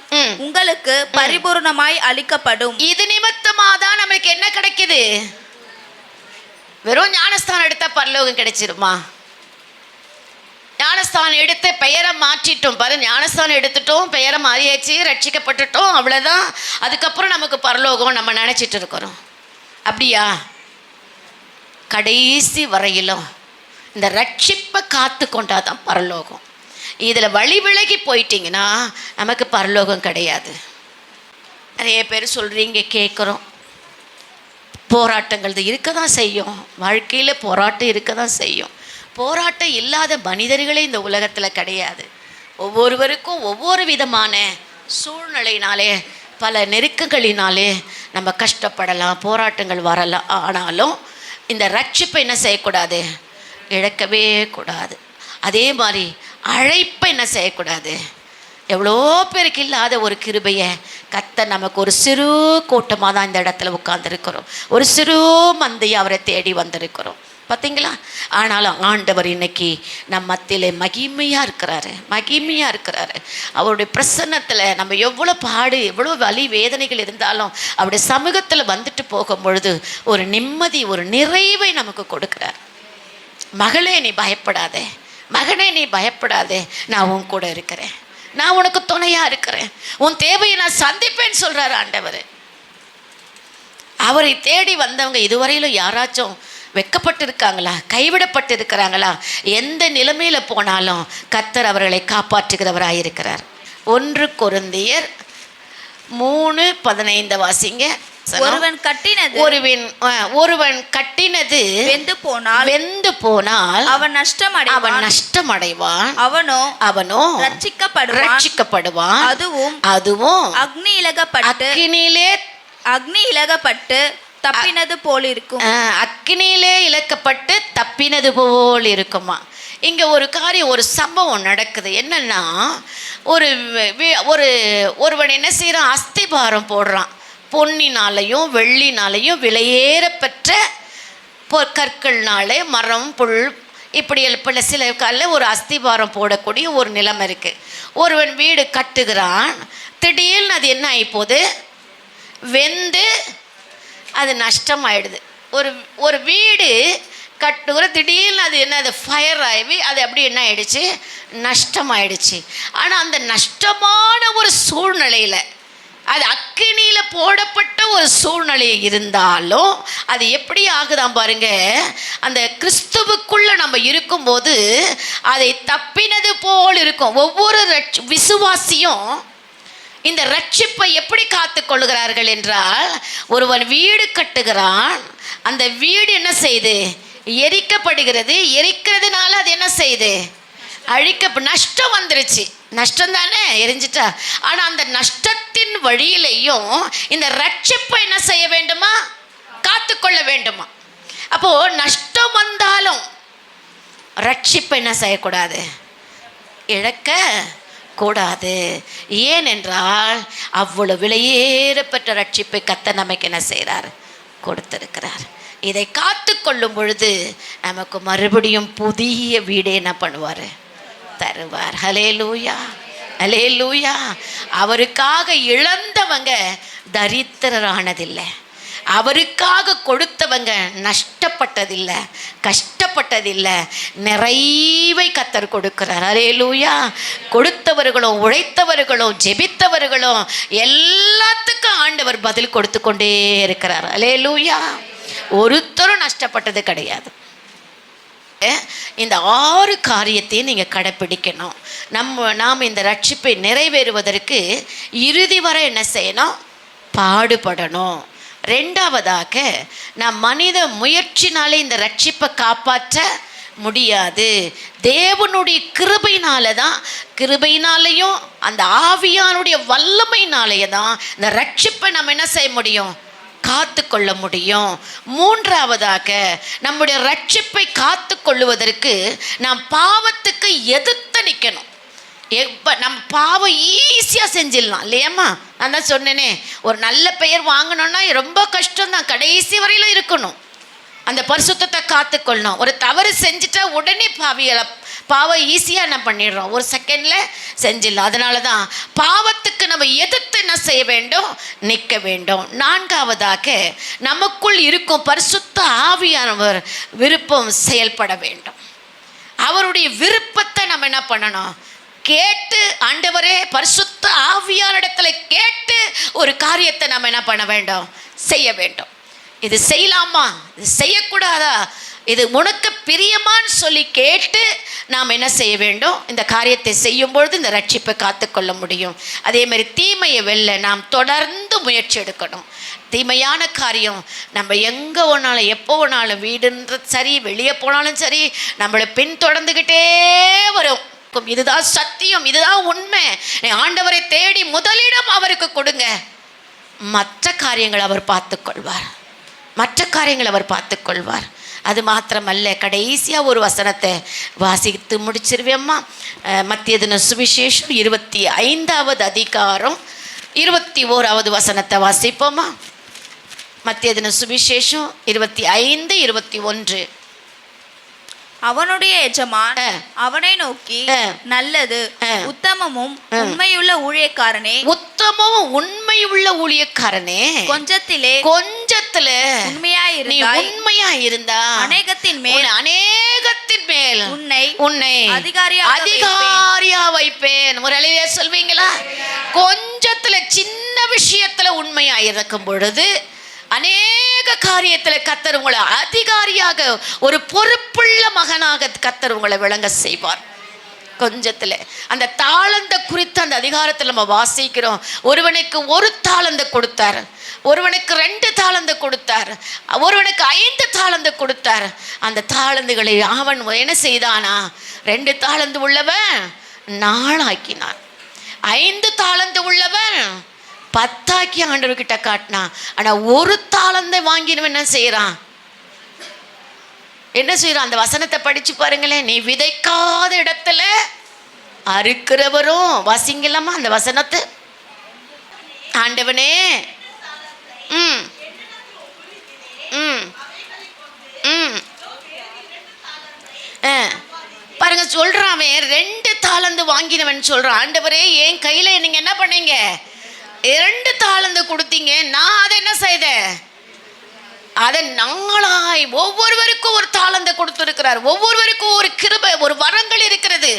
உங்களுக்கு பரிபூர்ணமாய் அளிக்கப்படும். இது நிமித்தமா தான் நமக்கு என்ன கிடைக்குது? வெறும் ஞானஸ்தானம் எடுத்தா பரலோகம் கிடைச்சிருமா? ஞானஸ்தானம் எடுத்து பெயரை மாற்றிட்டோம் பாரு, ஞானஸ்தானம் எடுத்துட்டோம், பெயரை மாறியாச்சு, ரட்சிக்கப்பட்டுட்டோம், அவ்வளோதான், அதுக்கப்புறம் நமக்கு பரலோகம் நம்ம நினச்சிட்டு இருக்கிறோம். அப்படியா? கடைசி வரையிலும் இந்த ரட்சிப்பை காத்து கொண்டாதான் பரலோகம். இதில் வழி விலகி போயிட்டீங்கன்னா நமக்கு பரலோகம் கிடையாது. நிறைய பேர் சொல்கிறீங்க, கேட்குறோம், போராட்டங்கள் இருக்க தான் செய்யும், வாழ்க்கையில் போராட்டம் இருக்க தான் செய்யும். போராட்டம் இல்லாத மனிதர்களே இந்த உலகத்தில் கிடையாது. ஒவ்வொருவருக்கும் ஒவ்வொரு விதமான சூழ்நிலையினாலே, பல நெருக்கங்களினாலே நம்ம கஷ்டப்படலாம், போராட்டங்கள் வரலாம். ஆனாலும் இந்த ரட்சிப்பை என்ன செய்யக்கூடாது, இழக்கவே கூடாது. அதே மாதிரி அழைப்பை என்ன செய்யக்கூடாது. எவ்வளோ பேருக்கு இல்லாத ஒரு கிருபையை கர்த்தர் நமக்கு ஒரு சிறு கூட்டமாக தான் இந்த இடத்துல உட்கார்ந்துருக்கிறோம், ஒரு சிறு மந்தையை அவரை தேடி வந்திருக்கிறோம், பார்த்தீங்களா? ஆனாலும் ஆண்டவர் இன்னைக்கு நம் மத்தியிலே மகிமையாக இருக்கிறாரு. அவருடைய பிரசன்னத்தில் நம்ம எவ்வளோ பாடு, எவ்வளோ வலி வேதனைகள் இருந்தாலும் அவருடைய சமூகத்தில் வந்துட்டு போகும் பொழுது ஒரு நிம்மதி, ஒரு நிறைவை நமக்கு கொடுக்குறார். மகளே நீ பயப்படாதே, மகனே நீ பயப்படாதே, நான் உன் கூட இருக்கிறேன், நான் உனக்கு துணையாக இருக்கிறேன், உன் தேவையை நான் சந்திப்பேன்னு சொல்கிறார் ஆண்டவர். அவரை தேடி வந்தவங்க இதுவரையிலும் யாராச்சும் வெட்கப்பட்டு இருக்காங்களா, கைவிடப்பட்டு இருக்கிறாங்களா? எந்த நிலைமையில் போனாலும் கர்த்தர் அவர்களை காப்பாற்றுகிறவராக இருக்கிறார். 1 கொரிந்தியர் 3:15 வாசிங்க. ஒருவன் கட்டினது வெந்து போனால் அவன் நஷ்டமடைவான், அவனோ ரட்சிக்கப்படுவான். அதுவும் அக்னி இலகப்பட்டு தப்பினது போல் இருக்கும். அக்னியிலே இழக்கப்பட்டு தப்பினது போல் இருக்குமா? இங்கே ஒரு காரியம், ஒரு சம்பவம் நடக்குது. என்னன்னா, ஒருவன் என்ன செய்கிறான், அஸ்திபாரம் போடுறான். பொன்னினாலையும் வெள்ளினாலையும் விலையேறப்பெற்ற கற்கள்னாலே, மரம் புல் இப்படி பல சில காலில் ஒரு அஸ்திபாரம் போடக்கூடிய ஒரு நிலைமை இருக்குது. ஒருவன் வீடு கட்டுகிறான், திடீர்னு அது என்ன ஆகிப்போகுது, வெந்து அது நஷ்டமாயிடுது. ஒரு வீடு கட்டுகிற திடீர்னு அது என்ன, அது ஃபயர் ஆகி அது அப்படி என்ன ஆயிடுச்சு, நஷ்டமாயிடுச்சு. ஆனால் அந்த நஷ்டமான ஒரு சூழ்நிலையில், அது அக்கினியில் போடப்பட்ட ஒரு சூழ்நிலை இருந்தாலும் அது எப்படி ஆகுதான் பாருங்க, அந்த கிறிஸ்துவுக்குள்ளே நம்ம இருக்கும்போது அதை தப்பினது போல் இருக்கும். ஒவ்வொரு விசுவாசியும் இந்த ரட்சிப்பை எப்படி காத்து கொள்கிறார்கள் என்றால், ஒருவன் வீடு கட்டுகிறான், அந்த வீடு என்ன செய்யுது, எரிக்கப்படுகிறது. எரிக்கிறதுனால அது என்ன செய்யுது, நஷ்டம் வந்துருச்சு, நஷ்டம் தானே, எரிஞ்சிட்டா. ஆனால் அந்த நஷ்டத்தின் வழியிலையும் இந்த ரட்சிப்பை என்ன செய்ய வேண்டுமா, காத்து கொள்ள வேண்டுமா? அப்போது நஷ்டம் வந்தாலும் ரட்சிப்பை என்ன செய்யக்கூடாது, இழக்க கூடாது. ஏனென்றால் அவ்வளவு விலையேறப்பட்ட ரட்சிப்பை கர்த்தர் நமக்கு என்ன செய்கிறார், கொடுத்திருக்கிறார். இதை காத்து கொள்ளும் பொழுது நமக்கு மறுபடியும் புதிய வீடே என்ன பண்ணுவார், தருவார். ஹல்லேலூயா, ஹல்லேலூயா. அவருக்காக இழந்தவங்க தரித்திரரானதில்லை, அவருக்காக கொடுத்தவங்க நஷ்டப்பட்டதில்லை, கஷ்டப்பட்டதில்லை, நிறைவை கர்த்தர் கொடுக்கிறார். ஹல்லேலூயா. கொடுத்தவர்களும் உழைத்தவர்களும் ஜெபித்தவர்களும் எல்லாத்துக்கும் ஆண்டவர் பதில் கொடுத்து கொண்டே இருக்கிறார். ஹல்லேலூயா. ஒருத்தரும் நஷ்டப்பட்டது கிடையாது. இந்த 6 காரியத்தையும் நீங்கள் கடைப்பிடிக்கணும். நாம் இந்த ரட்சிப்பை நிறைவேறுவதற்கு இறுதி வரை என்ன செய்யணும்? பாடுபடணும். 2வதாக, நாம் மனித முயற்சினாலே இந்த ரட்சிப்பை காப்பாற்ற முடியாது. தேவனுடைய கிருபையினாலேயும் அந்த ஆவியானுடைய வல்லமையினாலேயே தான் இந்த ரட்சிப்பை நம்ம என்ன செய்ய முடியும்? காத்து கொள்ள முடியும். 3வதாக, நம்முடைய ரட்சிப்பை காத்து கொள்ளுவதற்கு நாம் பாவத்துக்கு எதிர்த்து நிற்கணும். நம்ம பாவம் ஈஸியாக செஞ்சிடலாம் இல்லையாம்மா? நான் தான் சொன்னேனே, ஒரு நல்ல பெயர் வாங்கணும்னா ரொம்ப கஷ்டம்தான். கடைசி வரையிலும் இருக்கணும், அந்த பரிசுத்தத்தை காத்துக்கொள்ளணும். ஒரு தவறு செஞ்சுட்டா உடனே பாவம் ஈஸியாக என்ன பண்ணிடுறோம், ஒரு செகண்டில் செஞ்சிடலாம். அதனால தான் பாவத்துக்கு நம்ம எதிர்த்து என்ன செய்ய வேண்டும்? நிற்க வேண்டும். 4வதாக, நமக்குள் இருக்கும் பரிசுத்த ஆவியானவர் விருப்பம் செயல்பட வேண்டும். அவருடைய விருப்பத்தை நம்ம என்ன பண்ணணும்? கேட்டு, ஆண்டவரே பரிசுத்த ஆவியானிடத்துல கேட்டு ஒரு காரியத்தை நம்ம என்ன பண்ண வேண்டும்? செய்ய வேண்டும். இது செய்யலாமா, இது செய்யக்கூடாதா, இது உனக்கு பிரியமான்னு சொல்லி கேட்டு நாம் என்ன செய்ய வேண்டும்? இந்த காரியத்தை செய்யும் பொழுது இந்த ரட்சிப்பை காத்துக்கொள்ள முடியும். அதே மாதிரி தீமையை வெல்ல நாம் தொடர்ந்து முயற்சி எடுக்கணும். தீமையான காரியம் நம்ம எங்கே போனாலும் எப்போ போனாலும், வீடுன்ற சரி, வெளியே போனாலும் சரி, நம்மளை பின்தொடர்ந்துக்கிட்டே வரும். இதுதான் சத்தியம், இதுதான் உண்மை. ஆண்டவரை தேடி முதலிடம் அவருக்கு கொடுங்க. மற்ற காரியங்களை அவர் பார்த்துக்கொள்வார். அது மாத்திரமல்ல, கடைசியாக ஒரு வசனத்தை வாசித்து முடிச்சிருவேம்மா. மத்திய சுவிசேஷம் 25வது அதிகாரம் 21வது வசனத்தை வாசிப்போம்மா. மத்திய சுவிசேஷம் 25, 21. அவனுடைய எஜமான் அவனை நோக்கி, நல்லது உத்தமமும் உண்மையுள்ள ஊழியக்காரனே, கொஞ்சத்திலே உண்மையாயிருந்தா அநேகத்தின் மேல் உன்னை அதிகாரியா வைப்பேன். ஒரு அழிவே சொல்வீங்களா? கொஞ்சத்துல, சின்ன விஷயத்துல உண்மையா இருக்கும் பொழுது அநேக காரியத்தில் கர்த்தர் உங்களை அதிகாரியாக, ஒரு பொறுப்புள்ள மகனாக கர்த்தர் உங்களை விளங்க செய்வார். கொஞ்சத்தில் அந்த தாளந்த குறித்து அந்த அதிகாரத்தில் நம்ம வாசிக்கிறோம். ஒருவனுக்கு 1 தாளந்து கொடுத்தார், ஒருவனுக்கு 2 தாளந்து கொடுத்தார், ஒருவனுக்கு 5 தாளந்து கொடுத்தார். அந்த தாளந்துகளை அவன் என்ன செய்தானா? 2 தாளந்து உள்ளவன் 4 ஆக்கினான், 5 தாளந்து உள்ளவன் 10 ஆக்கி ஆண்டவர்கிட்ட காட்டினான். ஆனால் 1 தாளந்தை வாங்கினவன் என்ன செய்கிறான்? அந்த வசனத்தை படிச்சு பாருங்களேன். நீ விதைக்காத இடத்துல அறுக்கிறவரும். வாசிங்கலாமா அந்த வசனத்தை? ஆண்டவனே பாருங்க, சொல்றான் அவன் 2 தாளந்து வாங்கினவன் சொல்றான். ஆண்டவரே, என் கையில நீங்க என்ன பண்ணீங்க? 2 தாளந்து கொடுத்தீங்க. நான் அதை என்ன செய்தேன்? அதை நாளாய் ஒவ்வொருவருக்கும் 1 தாளந்து கொடுத்திருக்கிறார். ஒவ்வொருவருக்கும் ஒரு கிருபை, ஒரு வரங்கள் இருக்கிறது.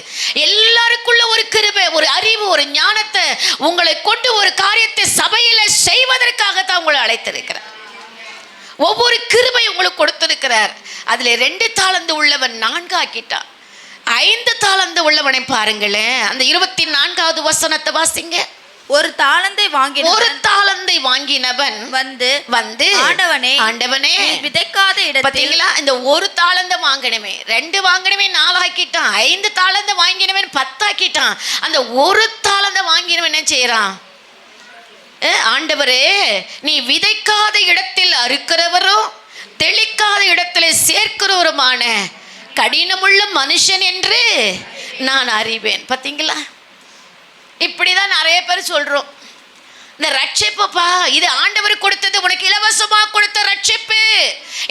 எல்லாருக்குள்ள ஒரு கிருபை, ஒரு அறிவு, ஒரு ஞானத்தை உங்களை கொண்டு ஒரு காரியத்தை சபையில செய்வதற்காகத்தான் உங்களை அழைத்திருக்கிறார். ஒவ்வொரு கிருபை உங்களுக்கு கொடுத்திருக்கிறார். அதுல 2 தாளந்து உள்ளவன் 4 ஆக்கிட்டான். 5 தாளந்து உள்ளவனை பாருங்களேன். அந்த 24வது வசனத்தை வாசிங்க. 1 தாளந்தை வாங்கினவன் வந்து ஆண்டவனே விதைக்காத இடத்தில், பாத்தீங்களா? இந்த 1 தாளந்தை வாங்கினவே, 2 வாங்கினவே 4 ஆக்கிட்டான், 5 தாளந்தை வாங்கினவன் 10 ஆக்கிட்டான். அந்த 1 தாளந்தை வாங்கினவன் என்ன செய்யறான்? ஆண்டவரே, நீ விதைக்காத இடத்தில் அறுக்கிறவரும் தெளிக்காத இடத்துல சேர்க்கிறவருமான கடினமுள்ள மனுஷன் என்று நான் அறிவேன். பாத்தீங்களா? இப்படிதான் நிறைய பேர் சொல்றோம். இந்த ரட்சிப்புப்பா, இது ஆண்டவர் கொடுத்தது, உனக்கு இலவசமா கொடுத்த ரட்சிப்பு.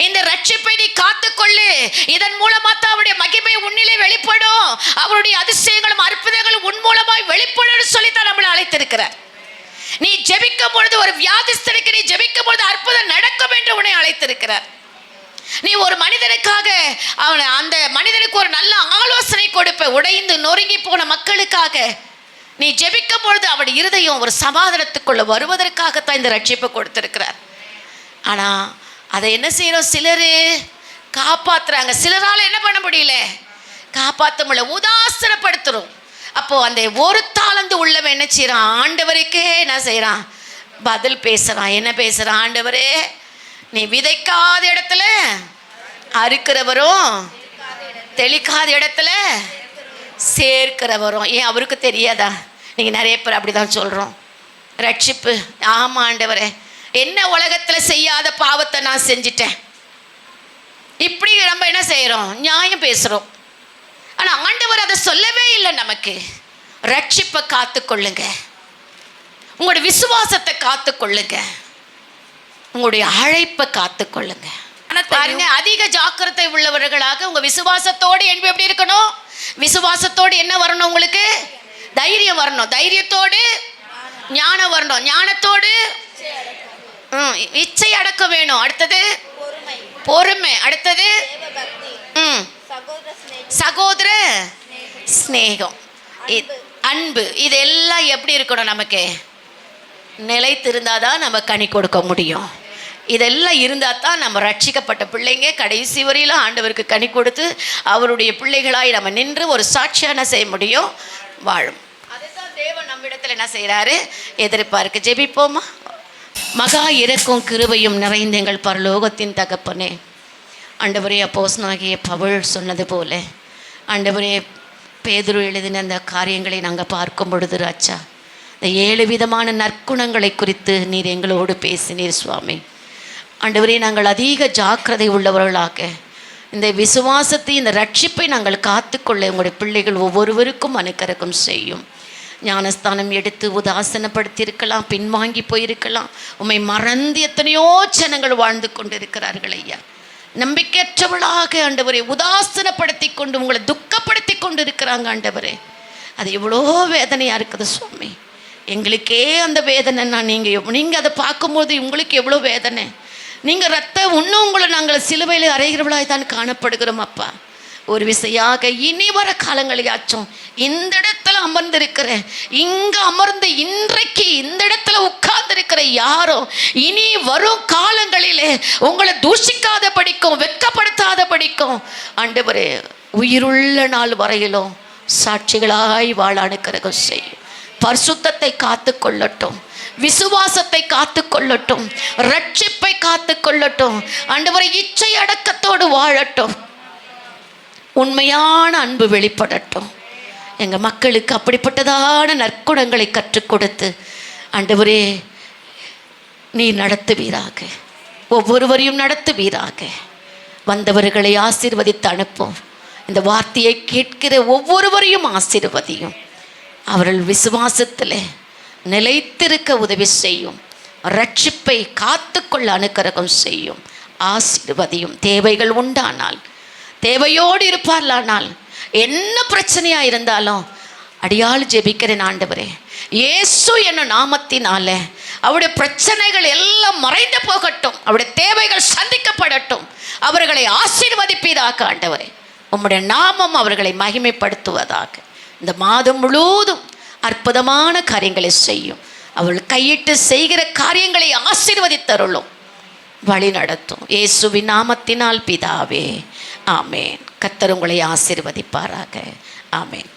இந்த ரட்சிப்பை நீ காத்துக்கொள்ளு. இதன் மூலமா தான் அவருடைய மகிமை உன்னிலே வெளிப்படும், அவருடைய அதிசயங்களும் அற்புதங்களும் உன் மூலமாய் வெளிப்படும் சொல்லித்தான் நம்மளை அழைத்திருக்கிறார். நீ ஜெபிக்கும் பொழுது, ஒரு வியாதிஸ்தனுக்கு நீ ஜெபிக்கும் பொழுது அற்புதம் நடக்கும் என்று உன்னை அழைத்திருக்கிறார். நீ ஒரு மனிதனுக்காக அந்த மனிதனுக்கு ஒரு நல்ல ஆலோசனை கொடுப்ப. உடைந்து நொறுங்கி போன மக்களுக்காக நீ ஜெபிக்கும் பொழுது அவருடைய இருதயம் ஒரு சமாதானத்துக்குள்ள வருவதற்காகத்தான் இந்த ரட்சிப்பை கொடுத்திருக்கிறார். ஆனால் அதை என்ன செய்யறோம்? சிலர் காப்பாத்துறாங்க. சிலரால் என்ன பண்ண முடியல, காப்பாற்ற முடியல, உதாசனப்படுத்துறோம். அப்போ அந்த ஒரு தாளந்து உள்ளவன் என்ன செய்யறான், ஆண்டவருக்கே என்ன செய்யறான், பதில் பேசுறான். என்ன பேசுறான், ஆண்டவரே நீ விதைக்காத இடத்துல அறுக்கிறவரும் தெளிக்காத இடத்துல சேர்க்கிறவரும். ஏன் அவருக்கு தெரியாதா? நீங்க நிறைய பேர் அப்படிதான் சொல்றோம். ரட்சிப்பு, ஆமா ஆண்டவரே, என்ன உலகத்துல செய்யாத பாவத்தை நான் செஞ்சிட்டேன், இப்படி நம்ம என்ன செய்யறோம், நியாயம் பேசுறோம். ஆனா ஆண்டவர் அதை சொல்லவே இல்லை நமக்கு. ரட்சிப்பை காத்துக்கொள்ளுங்க, உங்களுடைய விசுவாசத்தை காத்துக்கொள்ளுங்க, உங்களுடைய அழைப்பை காத்துக்கொள்ளுங்க. பாருங்க, அதிக ஜாக்கிரதை உள்ளவர்களாக உங்க விசுவாசத்தோடு எப்படி இருக்கணும், விசுவாசத்தோடு என்ன வரணும், உங்களுக்கு தைரியம் வரணும், தைரியத்தோடு ஞானம் வரணும், ஞானத்தோடு இச்சை அடக்கம் வேணும், அடுத்தது பொறுமை, அடுத்தது சகோதர ஸ்நேகம், அன்பு. இதெல்லாம் எப்படி இருக்கணும், நமக்கு நிலைத்திருந்தாதான் நம்ம கனி கொடுக்க முடியும். இதெல்லாம் இருந்தால் தான் நம்ம ரட்சிக்கப்பட்ட பிள்ளைங்க கடைசி வரையிலும் ஆண்டவருக்கு கனி கொடுத்து அவருடைய பிள்ளைகளாய் நம்ம நின்று ஒரு சாட்சியான செய்ய முடியும், வாழும். அதுதான் தேவன் நம்மிடத்தில் என்ன செய்கிறாரு, எதிர்பார்க்க. ஜெபிப்போமா. மகா இரக்கம் கிருபையும் நிறைந்த எங்கள் பரலோகத்தின் தகப்பனே, ஆண்டவரே அப்போஸ்தலனாகிய பவுல் சொன்னது போல ஆண்டவரே பேதுரு எழுதின அந்த காரியங்களை நாங்கள் பார்க்கும் பொழுது ராஜா, இந்த 7 விதமான நற்குணங்களை குறித்து நீர் எங்களோடு பேசினீர் சுவாமி. ஆண்டவரே நாங்கள் அதிக ஜாக்கிரதை உள்ளவர்களாக இந்த விசுவாசத்தை, இந்த ரட்சிப்பை நாங்கள் காத்துக்கொள்ள உங்களுடைய பிள்ளைகள் ஒவ்வொருவருக்கும் அனுக்கிரகம் செய்யும். ஞானஸ்தானம் எடுத்து உதாசனப்படுத்தியிருக்கலாம், பின்வாங்கி போயிருக்கலாம், உம்மை மறந்து எத்தனையோ ஜனங்கள் வாழ்ந்து கொண்டு இருக்கிறார்கள் ஐயா. நம்பிக்கையற்றவளாக ஆண்டவரே உதாசனப்படுத்தி கொண்டு உங்களை துக்கப்படுத்தி கொண்டு இருக்கிறாங்க ஆண்டவரே. அது எவ்வளோ வேதனையாக இருக்குது சுவாமி. எங்களுக்கே அந்த வேதனைன்னா நீங்கள் அதை பார்க்கும்போது உங்களுக்கு எவ்வளோ வேதனை. நீங்கள் இன்னும் உங்களை நாங்கள் சிலுவையில் அறைகிறவளாய் தான் காணப்படுகிறோம் அப்பா. ஒரு விசையாக இனி வர காலங்களையாச்சும் இந்த இடத்துல அமர்ந்திருக்கிற, இங்கே அமர்ந்து இன்றைக்கு இந்த இடத்துல உட்கார்ந்திருக்கிற யாரோ இனி வரும் காலங்களிலே உங்களை தூஷிக்காத படிக்கும், வெட்கப்படுத்தாத படிக்கும் ஆண்டவரே உயிருள்ள நாள் வரையிலும் சாட்சிகளாய் வாழ அனுக்கிரகம் செய்யும். பரிசுத்தத்தை காத்து கொள்ளட்டும், விசுவாசத்தை காத்து கொள்ளட்டும், ரட்சிப்பை காத்து கொள்ளட்டும் ஆண்டவரே. இச்சை அடக்கத்தோடு வாழட்டும், உண்மையான அன்பு வெளிப்படட்டும். எங்கள் மக்களுக்கு அப்படிப்பட்டதான நற்குணங்களை கற்றுக் கொடுத்து ஆண்டவரே நீ நடத்துவீராக, ஒவ்வொருவரையும் நடத்துவீராக. வந்தவர்களை ஆசீர்வதித்து அனுப்பும். இந்த வார்த்தையை கேட்கிற ஒவ்வொருவரையும் ஆசீர்வதியும். அவர்கள் விசுவாசத்தில் நிலைத்திருக்க உதவி செய்யும். ரட்சிப்பை காத்துக்கொள்ள அனுக்கிரகம் செய்யும். ஆசீர்வதியும். தேவைகள் உண்டானால், தேவையோடு இருப்பார்களானால், என்ன பிரச்சனையாக இருந்தாலும் அடியாள் ஜெபிக்கிறேன் ஆண்டவரே, இயேசு என்னும் நாமத்தினால அவருடைய பிரச்சனைகள் எல்லாம் மறைந்து போகட்டும், அவருடைய தேவைகள் சந்திக்கப்படட்டும். அவர்களை ஆசீர்வதிப்பீராக ஆண்டவரே. உம்முடைய நாமம் அவர்களை மகிமைப்படுத்துவதாக. இந்த மாதம் முழுவதும் அற்புதமான காரியங்களை செய்யும். அவர்கள் கையிட்டு செய்கிற காரியங்களை ஆசீர்வதித்தருளும், வழி நடத்தும். இயேசுவின் நாமத்தினால் பிதாவே, ஆமேன். கர்த்தர் உங்களை ஆசீர்வதிப்பாராக. ஆமேன்.